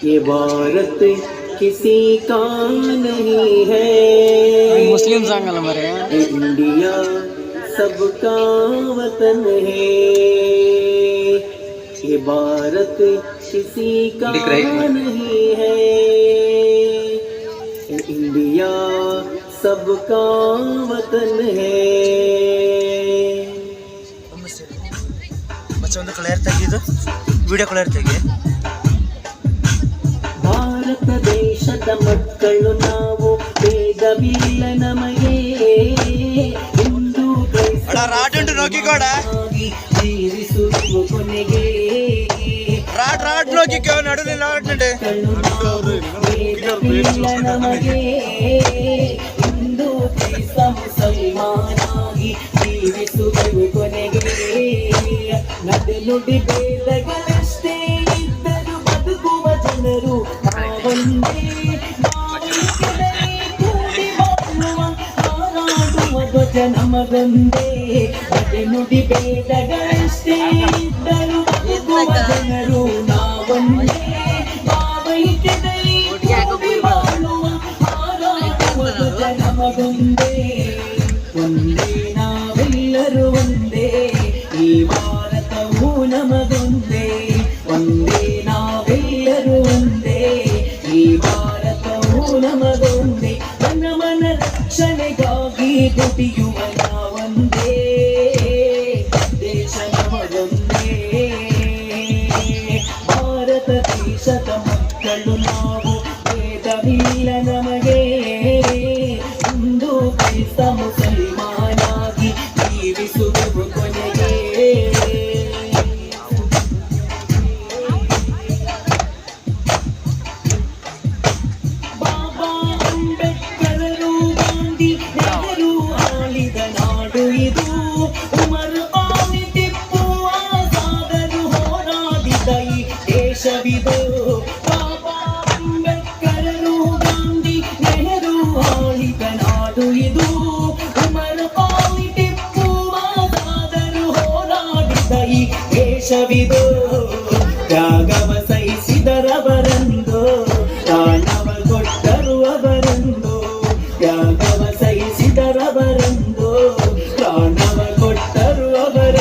ये भारत किसी का नहीं है, मुस्लिम संग हमारे इंडिया सबका वतन है। ये भारत किसी का नहीं है, इंडिया सबका वतन है। ಒಂದು ಕ್ಲಿಯರ್ ತೆಗೆದು ವಿಡಿಯೋ ಕ್ಲಿಯರ್ ತೆಗಿ. ಭಾರತ ದೇಶದ ಮಕ್ಕಳು ನಾವು, ಭೇದವಿಲ್ಲ ನಮಗೆ. ಹಿಂದೂ ರಾಡ್ ನೋಕಿಕೋಡ ಜೀವಿಸುವ ಕೊನೆಗೆ ರಾಡ್ ನೋಕಿಕೋ ನಡುವಿಲ್ಲ ಭೇದವಿಲ್ಲ ನಮಗೆ. ಹಿಂದೂ ಕ್ರೈಸ್ತ ಮುಸಲ್ಮಾನಾಗಿ ಜೀವಿಸುವ ಕೊನೆಗೆ. ನಡೆ ನುಡಿ ಭೇದಗಳಷ್ಟೇ ಇದ್ದರು ಬದುಕುವ ಜನರು ನಾವೊಂದೇ. ಕೂಡಿ ಬಾಳುವ ಹಾರಾಡುವ ಧ್ವಜ ನಮಗೊಂದೇ. ನಡೆ ನುಡಿ ಭೇದಗಳಷ್ಟೇ ಇದ್ದರು ಬದುಕುವ ಜನರು ನಾವೊಂದೇ. ಭಾವೈಕ್ಯದಲ್ಲಿ ಕೂಡಿ ಬಾಳುವ ಹಾರಾಡುವ ಧ್ವಜ ನಮಗೊಂದೇ. ಒಂದೇ ನಾವೆಲ್ಲರೂ ಒಂದೇ, ಈ ಭಾರತವು ನಮಗೊಂದೇ. ಒಂದೇ ನಾವೆಲ್ಲರೂ ಒಂದೇ, ಈ ಭಾರತವು ನಮಗೊಂದೇ. ಮನ ರಕ್ಷಣೆಗಾಗಿ ದುಡಿಯುವ ನಾವೊಂದೇ, ದೇಶ ನಮಗೊಂದೇ. ಭಾರತ ದೇಶದ ಮಕ್ಕಳು ನಾವು, ಭೇದವಿಲ್ಲ ನಮಗೆ. ಹಿಂದೂ ಕ್ರೈಸ್ತ ಮುಸಲ್ಮಾನಾಗಿ ಜೀವಿಸುವ ಕೊನೆಗೆ. ಬಾಬಾ ಅಂಬೇಡ್ಕರರು, ಗಾಂಧಿ, ನೆಹರು ಆಳಿದ ನಾಡು ಇದು. ಉಮರ್ ಆಲಿ, ಟಿಪ್ಪು, ಆಜಾದರು ಹೋರಾಡಿದ ಈ ದೇಶವಿದು. ಬಾಬಾ ಅಂಬೇಡ್ಕರರು, ಗಾಂಧಿ, ನೆಹರು ಆಳಿದ ನಾಡು ಇದು. ಉಮರ್ ಆಲಿ, ಟಿಪ್ಪು, ಆಜಾದರು ಹೋರಾಡಿದ ಈ ದೇಶವಿದು. ತ್ಯಾಗವ ಸಹಿಸಿದರವರಂದು, ಪ್ರಾಣವ ಕೊಟ್ಟರು ಅವರಂದು. ತ್ಯಾಗವ ಸಹಿಸಿದರವರಂದು, ಪ್ರಾಣವ ಕೊಟ್ಟರು ಅವರಂದು.